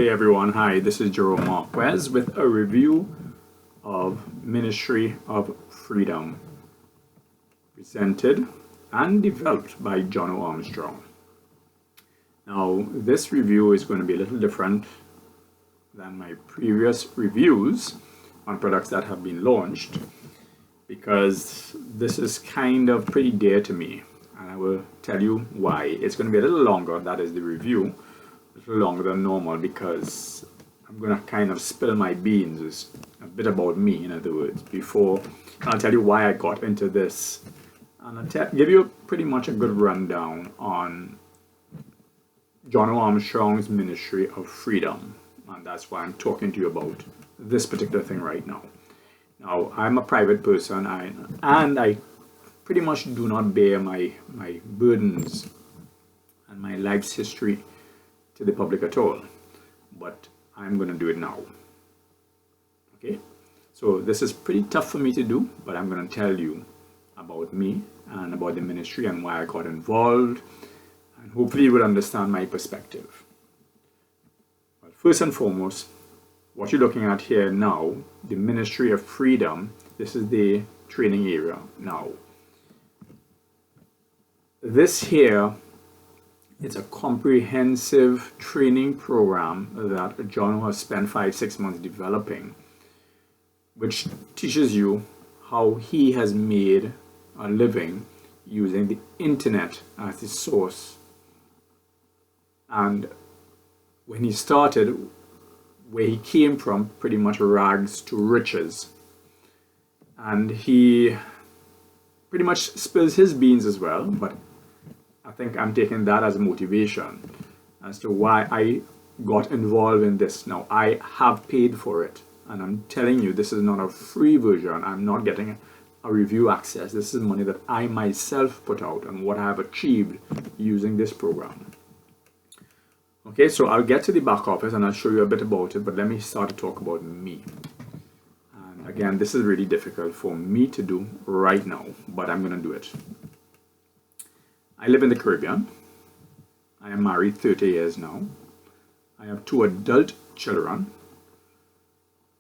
Okay everyone, hi, this is Jerome Marquez with a review of Ministry of Freedom, presented and developed by Jono Armstrong. Now, this review is going to be a little different than my previous reviews on products that have been launched, because this is kind of pretty dear to me, and I will tell you why. It's going to be a little longer, that is the review, a little longer than normal, because I'm going to kind of spill my beans. It's a bit about me, in other words, before I'll tell you why I got into this, and I'll give you pretty much a good rundown on Jono Armstrong's Ministry of Freedom, and that's why I'm talking to you about this particular thing right now. Now, I'm a private person, and I pretty much do not bear my burdens and my life's history to the public at all, but I'm going to do it now. Okay, so this is pretty tough for me to do, but I'm going to tell you about me and about the ministry and why I got involved, and hopefully you will understand my perspective. But first and foremost, what you're looking at here now, the Ministry of Freedom, this is the training area now. This here, it's a comprehensive training program that Jono has spent 5-6 months developing, which teaches you how he has made a living using the internet as his source. And when he started, where he came from, pretty much rags to riches, and he pretty much spills his beans as well, but I think I'm taking that as motivation as to why I got involved in this. Now, I have paid for it, and I'm telling you, this is not a free version. I'm not getting a review access. This is money that I myself put out and what I have achieved using this program. Okay, so I'll get to the back office and I'll show you a bit about it, but let me start to talk about me. And again, this is really difficult for me to do right now, but I'm going to do it. I live in the Caribbean. I am married 30 years now. I have 2 adult children,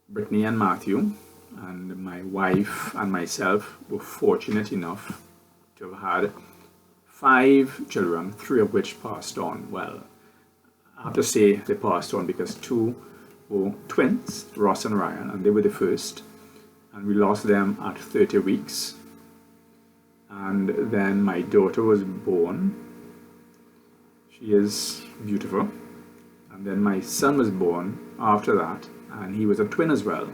Brittany and Matthew, and my wife and myself were fortunate enough to have had 5 children, 3 of which passed on. Well, I have to say they passed on because 2 were twins, Ross and Ryan, and they were the first, and we lost them at 30 weeks. And then my daughter was born. She is beautiful. And then my son was born after that, and he was a twin as well.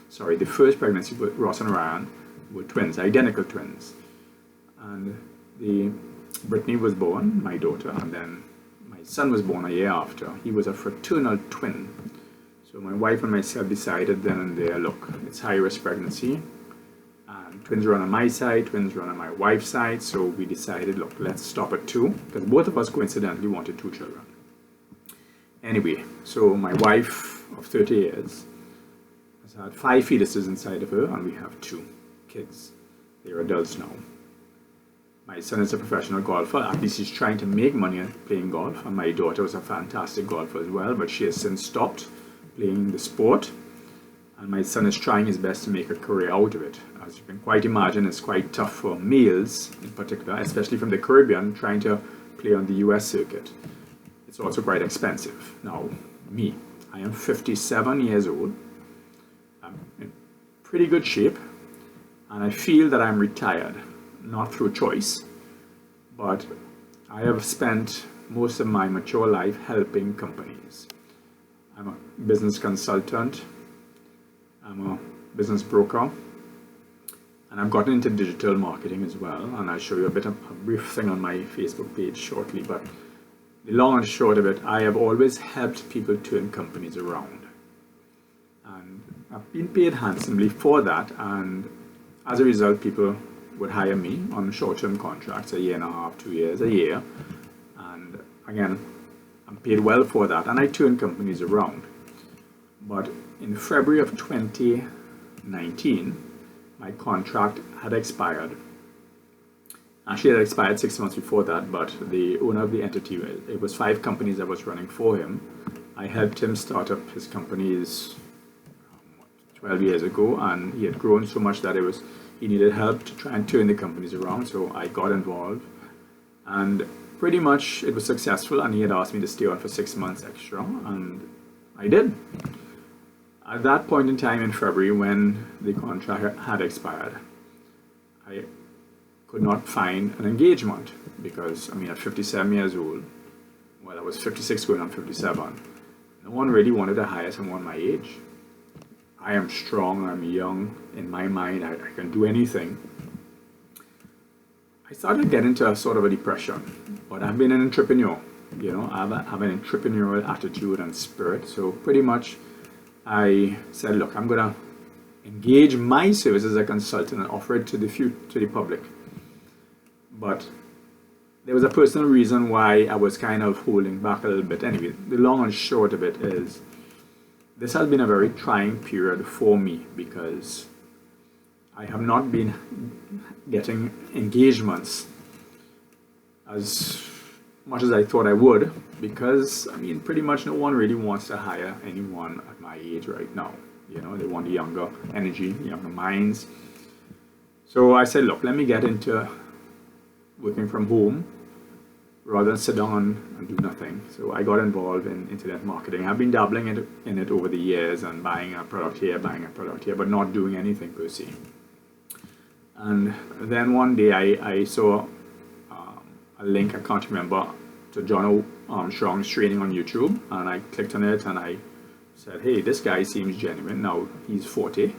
Sorry, the first pregnancy with Ross and Ryan were twins, identical twins. And Brittany was born, my daughter, and then my son was born a year after. He was a fraternal twin. So my wife and myself decided then and there, look, it's high-risk pregnancy. Twins run on my side, twins run on my wife's side, so we decided, look, let's stop at 2, because both of us coincidentally wanted 2 children. Anyway, so my wife of 30 years has had 5 fetuses inside of her, and we have 2 kids. They're adults now. My son is a professional golfer. At least he's trying to make money playing golf, and my daughter was a fantastic golfer as well, but she has since stopped playing the sport. And my son is trying his best to make a career out of it. As you can quite imagine, it's quite tough for males in particular, especially from the Caribbean, trying to play on the US circuit. It's also quite expensive. Now, me, I am 57 years old. I'm in pretty good shape, and I feel that I'm retired, not through choice, but I have spent most of my mature life helping companies. I'm a business consultant. I'm a business broker, and I've gotten into digital marketing as well, and I'll show you a brief thing on my Facebook page shortly. But the long and short of it, I have always helped people turn companies around, and I've been paid handsomely for that, and as a result, people would hire me on short-term contracts, 1.5 years, 2 years, a year, and again, I'm paid well for that, and I turn companies around. But in February of 2019, my contract had expired. Actually, it had expired 6 months before that, but the owner of the entity, it was 5 companies I was running for him, I helped him start up his companies 12 years ago, and he had grown so much that he needed help to try and turn the companies around. So I got involved, and pretty much it was successful. And he had asked me to stay on for 6 months extra, and I did. At that point in time in February, when the contract had expired, I could not find an engagement because, I mean, at 57 years old, well, I was 56 going on 57, no one really wanted to hire someone my age. I am strong, I'm young, in my mind, I can do anything. I started getting into a sort of a depression, but I've been an entrepreneur, you know, I have an entrepreneurial attitude and spirit, so pretty much I said, look, I'm going to engage my services as a consultant and offer it to the public. But there was a personal reason why I was kind of holding back a little bit. Anyway, the long and short of it is, this has been a very trying period for me because I have not been getting engagements as much as I thought I would, because, I mean, pretty much no one really wants to hire anyone at my age right now. You know, they want the younger energy, younger minds. So I said, look, let me get into working from home rather than sit down and do nothing. So I got involved in internet marketing. I've been dabbling in it over the years and buying a product here, but not doing anything per se. And then one day I saw a link, I can't remember, to Jono Armstrong's training on YouTube, and I clicked on it and I said, hey, this guy seems genuine. Now he's 40,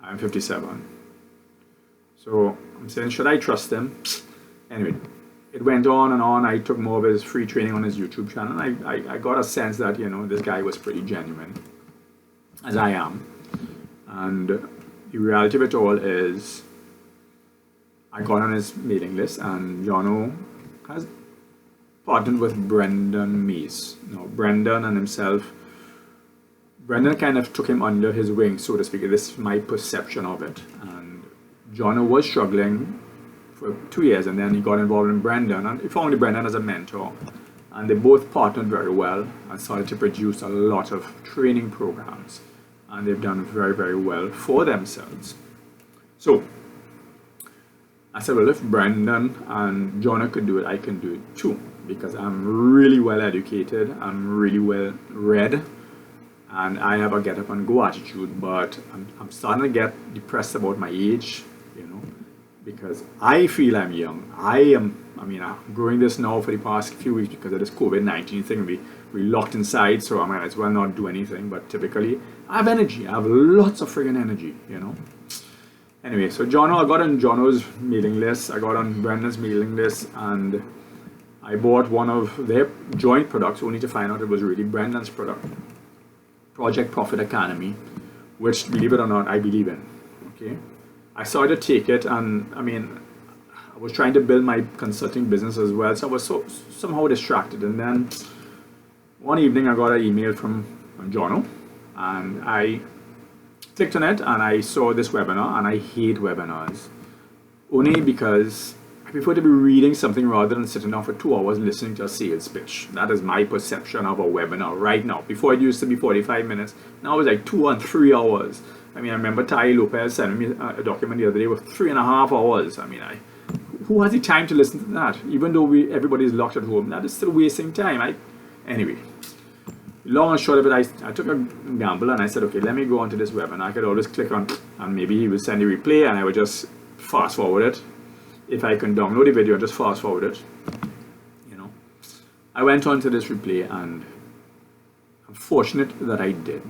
I'm 57. So I'm saying, should I trust him? Anyway, it went on and on. I took more of his free training on his YouTube channel. I got a sense that, you know, this guy was pretty genuine, as I am. And the reality of it all is, I got on his mailing list, and Jono has partnered with Brendan Mees. Now, Brendan and himself, Brendan kind of took him under his wing, so to speak. This is my perception of it. And Jono was struggling for 2 years, and then he got involved in Brendan, and he found Brendan as a mentor. And they both partnered very well and started to produce a lot of training programs. And they've done very, very well for themselves. So I said, well, if Brendan and Jono could do it, I can do it too, because I'm really well educated, I'm really well read, and I have a get up and go attitude, but I'm starting to get depressed about my age, you know, because I feel I'm young. I'm growing this now for the past few weeks because of this COVID-19 thing. We locked inside, so I might as well not do anything, but typically I have energy. I have lots of friggin' energy, you know. Anyway, so Jono, I got on Jono's mailing list, I got on Brendan's mailing list, and I bought one of their joint products only to find out it was really Brendan's product, Project Profit Academy, which, believe it or not, I believe in. Okay, I started to take it, and I mean, I was trying to build my consulting business as well, so I was somehow distracted. And then one evening I got an email from Jono, and I clicked on it and I saw this webinar, and I hate webinars only because I prefer to be reading something rather than sitting down for 2 hours listening to a sales pitch. That is my perception of a webinar right now. Before it used to be 45 minutes, now it's like 2 and 3 hours. I mean, I remember Tai Lopez sending me a document the other day with 3.5 hours. I mean, who has the time to listen to that? Even though everybody's locked at home, that is still wasting time. Anyway, long and short of it, I took a gamble and I said, okay, let me go onto this webinar. I could always click on, and maybe he would send a replay, and I would just fast forward it. If I can download the video, just fast forward it. You know, I went on to this replay, and I'm fortunate that I did.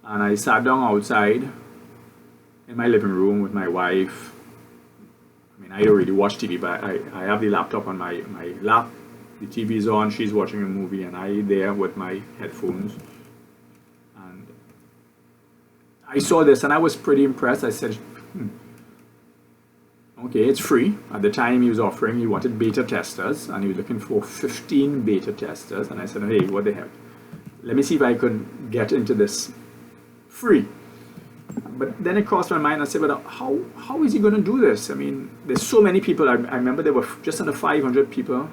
And I sat down outside in my living room with my wife. I mean, I don't really watch TV, but I have the laptop on my lap. The TV is on, she's watching a movie, and I there with my headphones. And I saw this, and I was pretty impressed. I said, okay, it's free. At the time he was offering, he wanted beta testers, and he was looking for 15 beta testers. And I said, hey, what the heck? Let me see if I could get into this free. But then it crossed my mind, I said, but how is he going to do this? I mean, there's so many people. I remember there were just under 500 people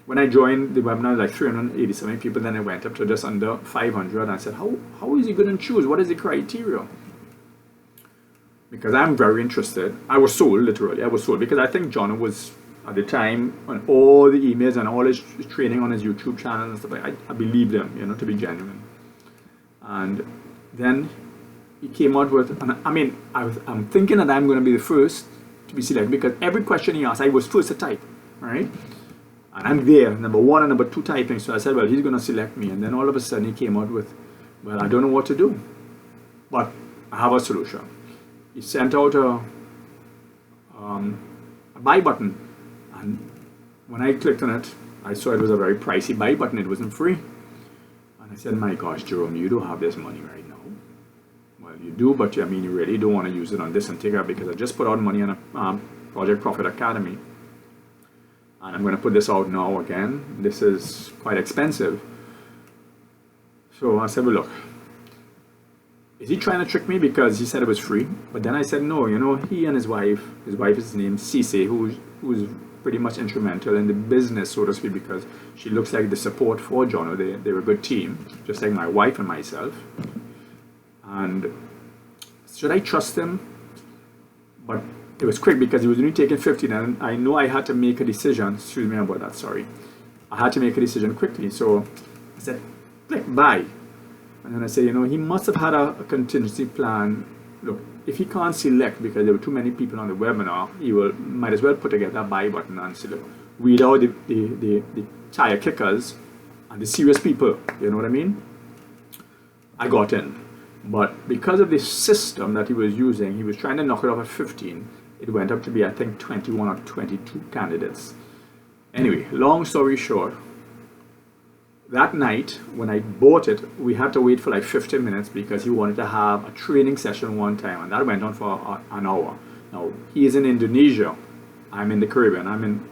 when I joined the webinar, like 387 people, then I went up to just under 500. And I said, how is he going to choose? What is the criteria? Because I'm very interested. I was sold, literally. I was sold because I think Jono was, at the time, on all the emails and all his training on his YouTube channel and stuff, I believed him, you know, to be genuine. And then he came out with, and I mean, I'm thinking that I'm going to be the first to be selected because every question he asked, I was first to type, right? And I'm there, number 1 and number 2 typing. So I said, well, he's going to select me. And then all of a sudden he came out with, well, I don't know what to do, but I have a solution. He sent out a buy button. And when I clicked on it, I saw it was a very pricey buy button. It wasn't free. And I said, my gosh, Jerome, you don't have this money right now. Well, you do, but I mean, you really don't want to use it on this and take it because I just put out money on a Project Profit Academy. And I'm going to put this out now again. This is quite expensive. So I said, well, look, is he trying to trick me because he said it was free? But then I said, no, you know, he and his wife is named Cece, who's pretty much instrumental in the business, so to speak, because she looks like the support for Jono. They're a good team, just like my wife and myself. And should I trust him? But it was quick because he was only taking 15, and I know I had to make a decision. Excuse me about that, sorry. I had to make a decision quickly. So I said, click buy. And then I said, you know, he must have had a contingency plan. Look, if he can't select because there were too many people on the webinar, he might as well put together a buy button and select. Weed out the tire kickers and the serious people, you know what I mean? I got in. But because of the system that he was using, he was trying to knock it off at 15. It went up to be, I think, 21 or 22 candidates. Anyway, long story short, that night when I bought it, we had to wait for like 15 minutes because he wanted to have a training session one time, and that went on for an hour. Now, he is in Indonesia. I'm in the Caribbean. I'm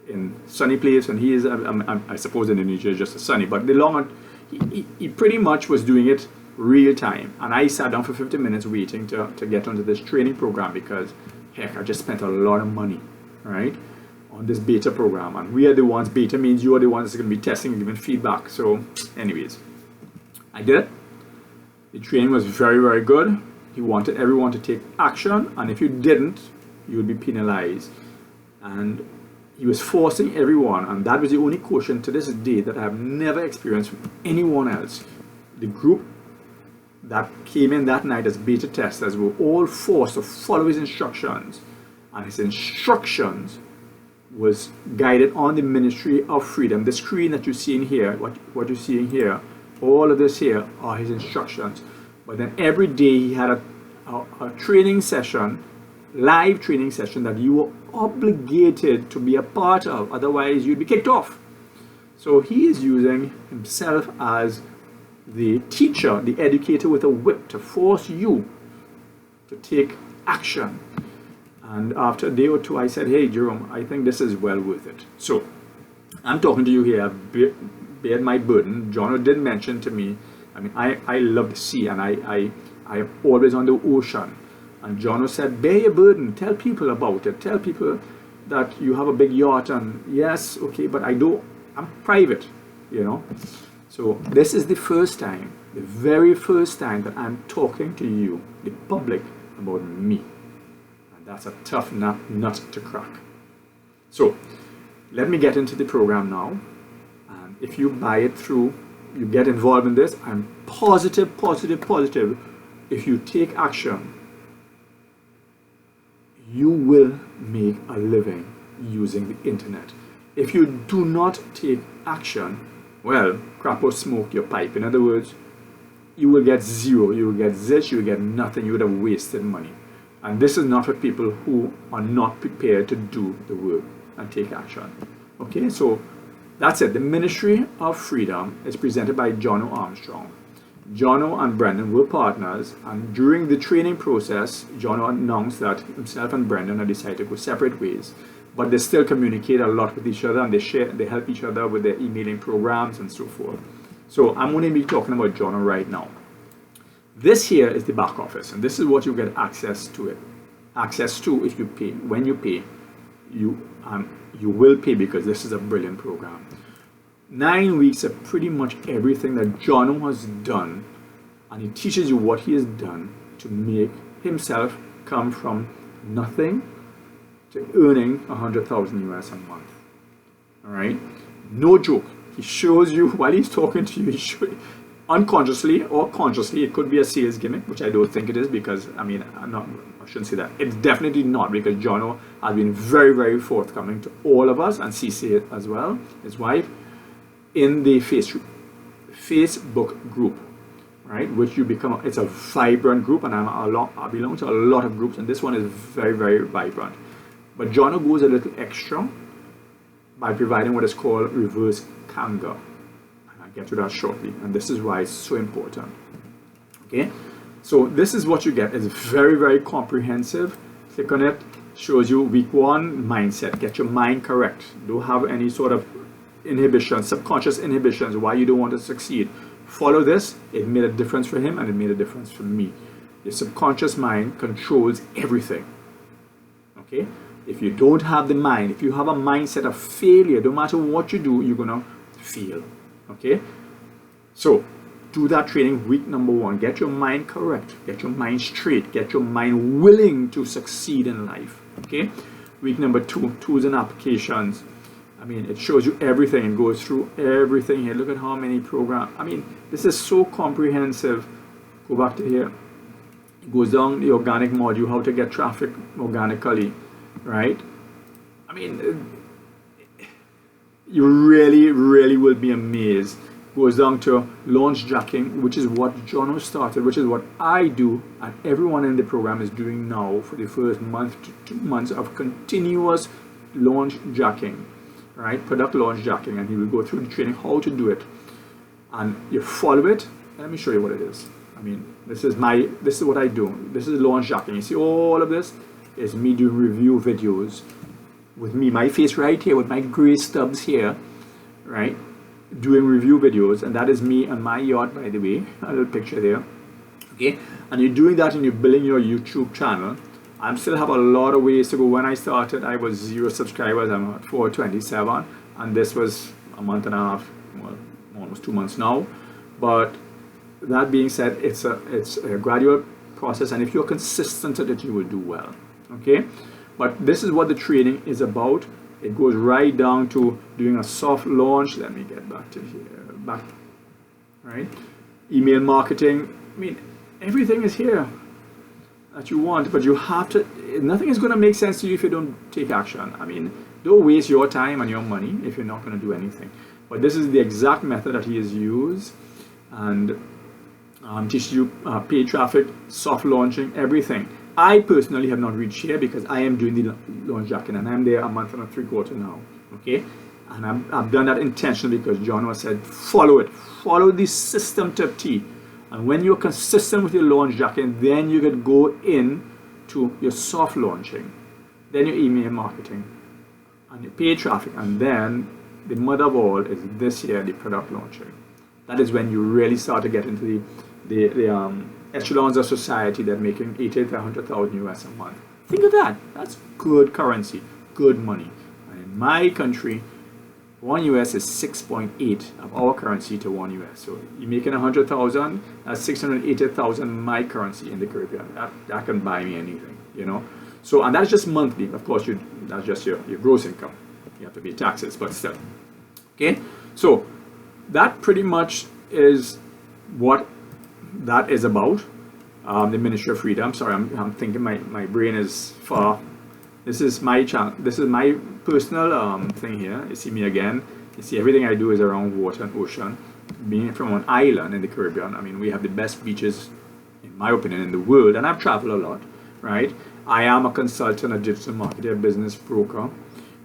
in sunny place, and he is, I suppose Indonesia is just a sunny, but he pretty much was doing it real time. And I sat down for 15 minutes waiting to get onto this training program because, heck, I just spent a lot of money, right, on this beta program. And we are the ones, beta means you are the ones that's going to be testing and giving feedback. So anyways, I did it. The training was very, very good. He wanted everyone to take action, and if you didn't, you would be penalized. And he was forcing everyone, and that was the only quotient to this day that I have never experienced from anyone else. The group that came in that night as beta testers were all forced to follow his instructions, and his instructions was guided on the Ministry of Freedom. The screen that you're seeing here, what you're seeing here, all of this here are his instructions. But then every day he had a training session, live training session that you were obligated to be a part of, otherwise you'd be kicked off. So he is using himself as the teacher, the educator with a whip to force you to take action. And after a day or two, I said, hey, Jerome, I think this is well worth it. So I'm talking to you here. I've bared my burden. Jono did mention to me, I mean, I love the sea, and I am always on the ocean. And Jono said, bear your burden. Tell people about it. Tell people that you have a big yacht. And yes, okay, but I'm private, you know. So this is the first time, the very first time that I'm talking to you, the public, about me. And that's a tough nut to crack. So let me get into the program now. And if you buy it through, you get involved in this, I'm positive. If you take action, you will make a living using the internet. If you do not take action, well, crap or smoke your pipe. In other words, you will get zero, you will get zilch, you will get nothing, you would have wasted money. And this is not for people who are not prepared to do the work and take action. Okay, so that's it. The Ministry of Freedom is presented by Jono Armstrong. Jono and Brendan were partners, and during the training process, Jono announced that himself and Brendan had decided to go separate ways. But they still communicate a lot with each other, and they help each other with their emailing programs and so forth. So I'm going to be talking about Jono right now. This here is the back office, and this is what you get access to if you pay, when you pay. you will pay, because this is a brilliant program. 9 weeks of pretty much everything that Jono has done, and he teaches you what he has done to make himself come from nothing to earning 100,000 US a month. All right, no joke. He shows you while he's talking to you. Unconsciously or consciously, it could be a sales gimmick, which I don't think it is, because I shouldn't say that. It's definitely not, because Jono has been very, very forthcoming to all of us, and CC as well, his wife, in the Facebook group, right? Which you become. It's a vibrant group, and I belong to a lot of groups, and this one is very, very vibrant. But Jono goes a little extra by providing what is called Reverse Kanga. Get to that shortly, and this is why it's so important. Okay, so this is what you get. It's very, very comprehensive. Click on it, shows you week 1 mindset. Get your mind correct. Don't have any sort of inhibitions, subconscious inhibitions, why you don't want to succeed. Follow this. It made a difference for him, and it made a difference for me. Your subconscious mind controls everything. Okay, if you don't have the mind, if you have a mindset of failure, no matter what you do, you're gonna fail. Okay, so do that training week number 1. Get your mind correct, get your mind straight, get your mind willing to succeed in life. Okay, week number 2, tools and applications. I mean, it shows you everything and goes through everything here. Look at how many programs. I mean, this is so comprehensive. Go back to here. It goes down the organic module, how to get traffic organically, right? I mean, you really, really will be amazed. Goes down to launch jacking, which is what Jono started, which is what I do, and everyone in the program is doing now for the first month to 2 months of continuous launch jacking, right? Product launch jacking, and he will go through the training how to do it, and you follow it. Let me show you what it is. I mean, this is what I do. This is launch jacking. You see, all of this is me doing review videos with me, my face right here with my gray stubs here, right, doing review videos, and that is me on my yacht, by the way, a little picture there. Okay, and you're doing that and you're building your YouTube channel. I still have a lot of ways to go. When I started, I was 0 subscribers. I'm at 427, and this was a month and a half, well, almost 2 months now. But that being said, it's a gradual process, and if you're consistent at it, you will do well. Okay, but this is what the training is about. It goes right down to doing a soft launch. Let me get back to here, right? Email marketing. I mean, everything is here that you want, but you have to, nothing is going to make sense to you if you don't take action. I mean, don't waste your time and your money if you're not going to do anything. But this is the exact method that he has used, and teaches you paid traffic, soft launching, everything. I personally have not reached here because I am doing the launch jacking, and I'm there a month and a 3/4 now. Okay, and I've done that intentionally because Jono said follow it, follow the system to T, and when you're consistent with your launch jacking, then you can go in to your soft launching, then your email marketing, and your paid traffic, and then the mother of all is this here, the product launching. That is when you really start to get into the echelons of society that making 80 to 100,000 US a month. Think of that. That's good currency, good money. And in my country, 1 US is 6.8 of our currency to 1 US. So you're making 100,000, that's 680,000 my currency in the Caribbean. That can buy me anything, you know. So, and that's just monthly. Of course, that's just your gross income. You have to pay taxes, but still. Okay, so that pretty much is what that is about. The Ministry of Freedom. Sorry, I'm thinking my brain is far. This is my channel. This is my personal thing here. You see me again. You see everything I do is around water and ocean. Being from an island in the Caribbean, I mean, we have the best beaches, in my opinion, in the world, and I've traveled a lot, right? I am a consultant, a digital marketer, business broker,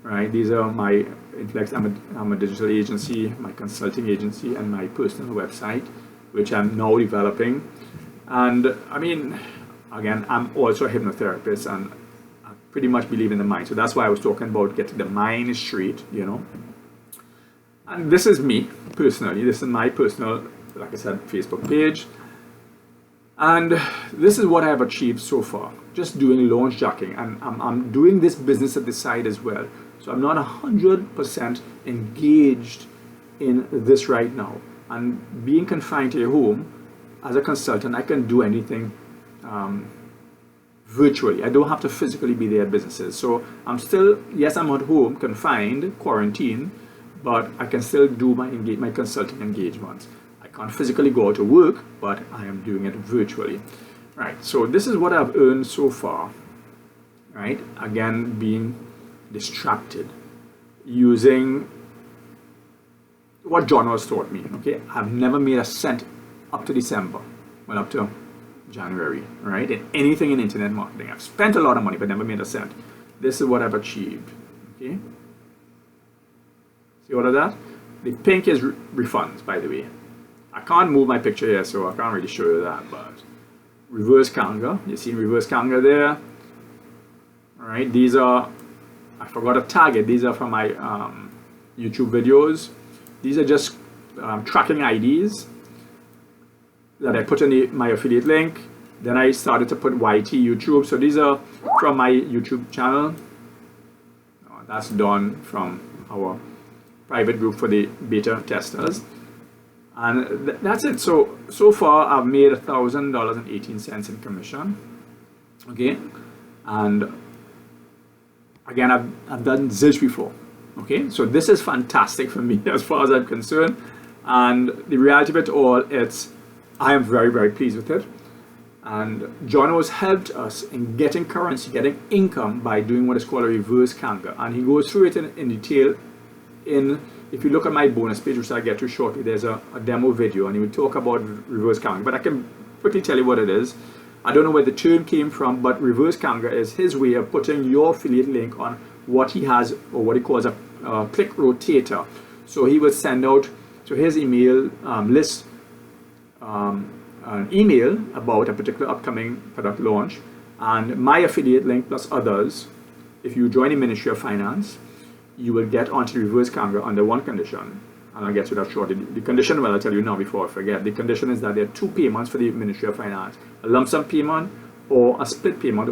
right? These are my intellects. I'm a digital agency, my consulting agency, and my personal website, which I'm now developing. And I mean, again, I'm also a hypnotherapist, and I pretty much believe in the mind. So that's why I was talking about getting the mind straight, you know. And this is me personally. This is my personal, like I said, Facebook page. And this is what I have achieved so far. just doing launch jacking, and I'm doing this business at the side as well. So I'm not 100% engaged in this right now. And being confined to your home, as a consultant, I can do anything virtually. I don't have to physically be there at businesses. So I'm still, yes, I'm at home, confined, quarantined, but I can still do my consulting engagements. I can't physically go out to work, but I am doing it virtually. Right, so this is what I've earned so far. Right, again, being distracted, using what Jono has taught me. Okay, I've never made a cent up to December, well, up to January, right, in anything in internet marketing. I've spent a lot of money, but never made a cent. This is what I've achieved. Okay, see all of that? The pink is refunds, by the way. I can't move my picture here, so I can't really show you that, but Reverse Kanga, you see Reverse Kanga there. All right, these are, I forgot to tag it, these are from my YouTube videos. These are just tracking IDs that I put in my affiliate link. Then I started to put YT YouTube. So these are from my YouTube channel. That's done from our private group for the beta testers. And that's it. So far I've made $1,000.18 in commission. Okay. And again, I've done zilch before. Okay, so this is fantastic for me as far as I'm concerned, and the reality of it all, I am very, very pleased with it. And Jono has helped us in getting currency, getting income by doing what is called a reverse Kanga, and he goes through it in detail. If you look at my bonus page, which I'll get to shortly, there's a demo video, and he will talk about reverse Kanga. But I can quickly tell you what it is. I don't know where the term came from, but reverse Kanga is his way of putting your affiliate link on what he has, or what he calls a click rotator. So he will send out to his email list an email about a particular upcoming product launch, and my affiliate link plus others. If you join the Ministry of Finance, you will get onto the reverse Kanga under one condition, and I'll get to that shortly. The condition, well, I'll tell you now before I forget. The condition is that there are two payments for the Ministry of Finance: a lump sum payment or a split payment.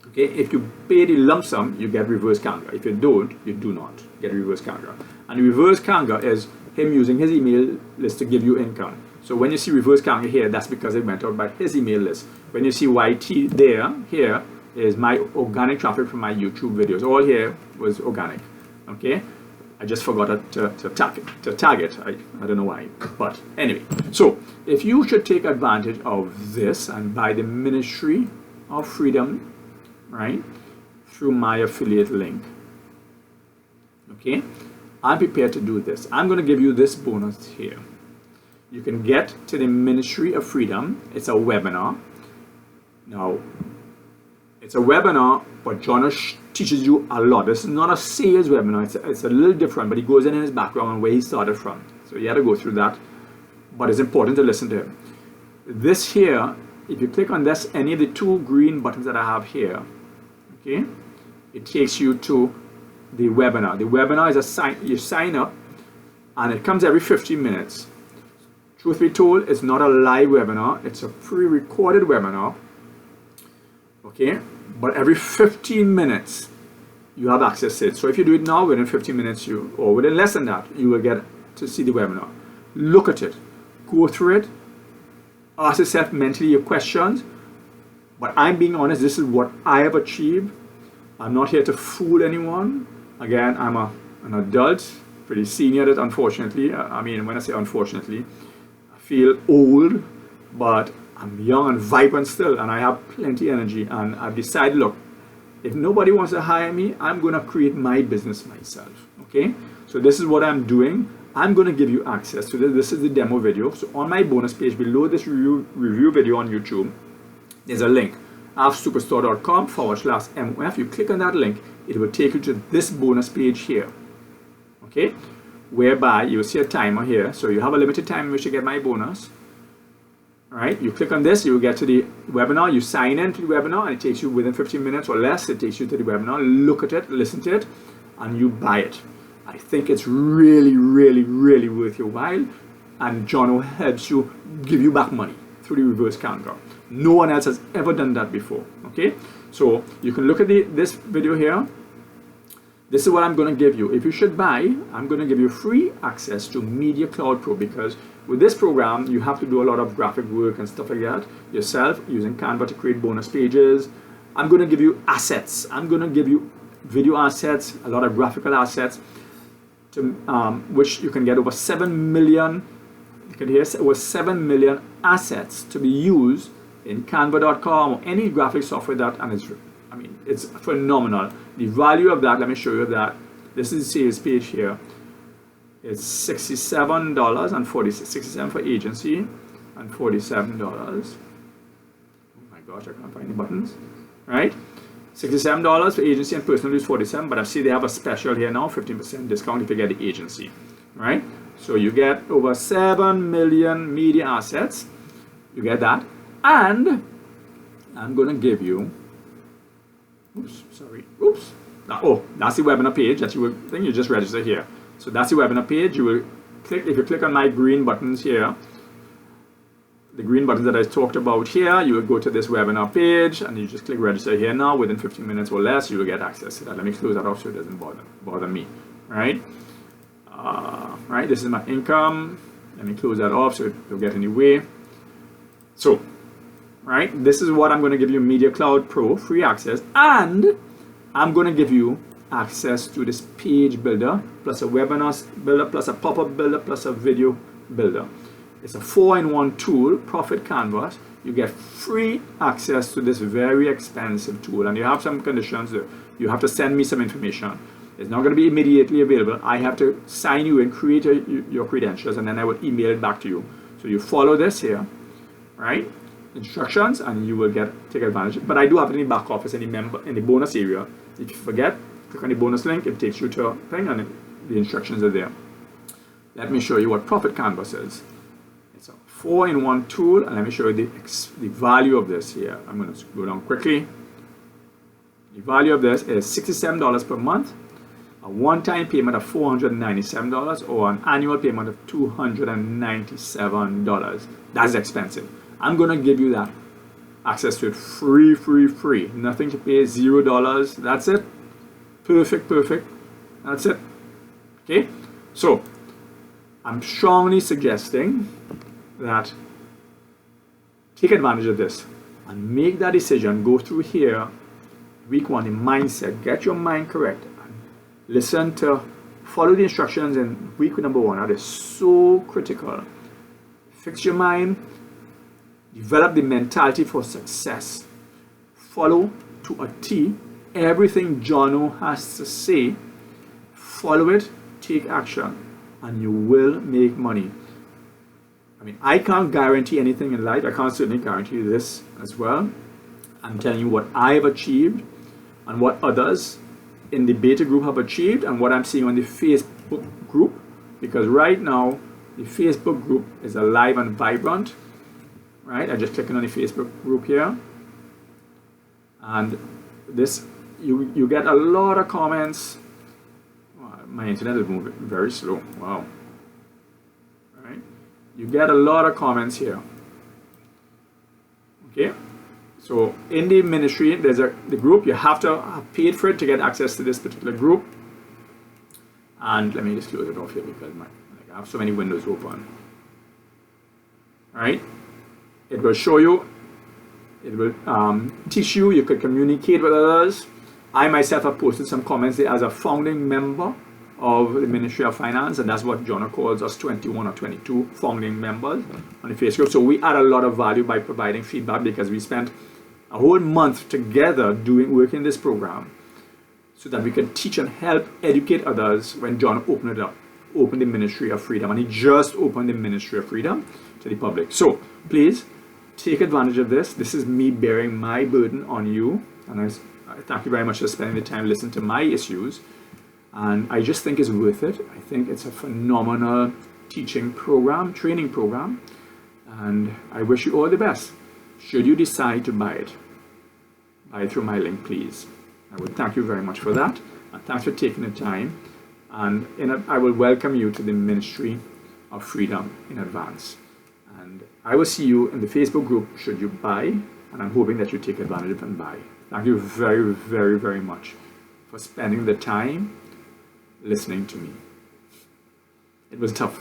Okay, if you pay the lump sum, you get reverse Kanga. If you don't, you do not get reverse Kanga. And the reverse Kanga is him using his email list to give you income. So when you see reverse Kanga here, that's because it went out by his email list. When you see YT there, here is my organic traffic from my YouTube videos. All here was organic. Okay, I just forgot to tag it. I don't know why, but anyway. So if you should take advantage of this and buy the Ministry of Freedom, right, through my affiliate link, okay, I'm prepared to do this. I'm going to give you this bonus here. You can get to the Ministry of Freedom. It's a webinar. Now, it's a webinar, but Jono teaches you a lot. This is not a sales webinar. It's a little different, but he goes in his background and where he started from. So you had to go through that, but it's important to listen to him. This here, if you click on this, any of the two green buttons that I have here, okay, it takes you to the webinar. The webinar is you sign up, and it comes every 15 minutes. Truth be told, it's not a live webinar. It's a pre-recorded webinar. Okay, but every 15 minutes you have access to it. So if you do it now, within 15 minutes, or within less than that, you will get to see the webinar. Look at it, go through it, ask yourself mentally your questions. But I'm being honest, this is what I have achieved. I'm not here to fool anyone. Again, I'm an adult, pretty senior, that unfortunately, I mean, when I say unfortunately, I feel old, but I'm young and vibrant still, and I have plenty of energy. And I've decided, look, if nobody wants to hire me, I'm going to create my business myself. Okay, so this is what I'm doing. I'm going to give you access to this. This is the demo video. So on my bonus page below this review video on YouTube, there's a link, avsuperstore.com/MOF. You click on that link, it will take you to this bonus page here. Okay, whereby you will see a timer here. So you have a limited time in which to get my bonus. All right, you click on this, you will get to the webinar, you sign in to the webinar, and it takes you within 15 minutes or less, it takes you to the webinar, look at it, listen to it, and you buy it. I think it's really, really, really worth your while, and Jono helps you give you back money through the reverse Kanga. No one else has ever done that before. Okay, so you can look at this video here. This is what I'm going to give you. If you should buy, I'm going to give you free access to Media Cloud Pro, because with this program, you have to do a lot of graphic work and stuff like that yourself, using Canva to create bonus pages. I'm going to give you assets. I'm going to give you video assets, a lot of graphical assets, to, which you can get over 7 million. You can hear over 7 million assets to be used in Canva.com or any graphic software that, and it's phenomenal. The value of that, let me show you that. This is the sales page here. It's $67.46, $67 for agency and $47. Oh my gosh, I can't find the buttons. Right? $67 for agency and personal use $47, but I see they have a special here now, 15% discount if you get the agency. Right? So you get over 7 million media assets. You get that. And I'm going to give you, that's the webinar page that you will think you just register here. So that's the webinar page. You will click, if you click on my green buttons here, the green buttons that I talked about here, you will go to this webinar page and you just click register here now. Within 15 minutes or less, you will get access to that. Let me close that off so it doesn't bother me. Right? Right, this is my income. Let me close that off so it don't get in the way. So, right, this is what I'm going to give you: Media Cloud Pro, free access, and I'm going to give you access to this page builder, plus a webinar builder, plus a pop-up builder, plus a video builder. It's a 4-in-1 tool, Profit Canvas. You get free access to this very expensive tool, and you have some conditions. You have to send me some information. It's not going to be immediately available. I have to sign you in, create your credentials, and then I will email it back to you. So you follow this here, right? Instructions, and you will take advantage. But I do have it in the back office, in the bonus area. If you forget, click on the bonus link. It takes you to a thing, and the instructions are there. Let me show you what Profit Canvas is. It's a 4-in-1 tool, and let me show you the value of this here. I'm going to go down quickly. The value of this is $67 per month, a one-time payment of $497, or an annual payment of $297. That's expensive. I'm going to give you that access to it free. Nothing to pay, $0. That's it. Perfect. That's it. Okay? So, I'm strongly suggesting that take advantage of this and make that decision. Go through here, week 1, in mindset. Get your mind correct. And follow the instructions in week number 1. That is so critical. Fix your mind. Develop the mentality for success. Follow to a T everything Jono has to say. Follow it, take action, and you will make money. I mean, I can't guarantee anything in life. I can't certainly guarantee this as well. I'm telling you what I have achieved and what others in the beta group have achieved, and what I'm seeing on the Facebook group, because right now the Facebook group is alive and vibrant. Right, I just clicking on the Facebook group here, and this you get a lot of comments. My internet is moving very slow. Wow. Right, you get a lot of comments here. Okay, so in the ministry, there's the group. You have to have paid for it to get access to this particular group. And let me just close it off here because I have so many windows open. Right. It will show you, it will teach you, you could communicate with others. I myself have posted some comments there as a founding member of the Ministry of Finance, and that's what Jono calls us, 21 or 22 founding members on the Facebook. So we add a lot of value by providing feedback, because we spent a whole month together working this program so that we can teach and help educate others when Jono opened the Ministry of Freedom, and he just opened the Ministry of Freedom to the public. So please take advantage of this. This is me bearing my burden on you, and I thank you very much for spending the time listening to my issues, and I just think it's worth it. I think it's a phenomenal training program, and I wish you all the best. Should you decide to buy it through my link, please. I would thank you very much for that, and thanks for taking the time, and I will welcome you to the Ministry of Freedom in advance. And I will see you in the Facebook group should you buy, and I'm hoping that you take advantage of it and buy. Thank you very, very, very much for spending the time listening to me. It was tough.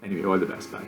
Anyway, all the best. Bye.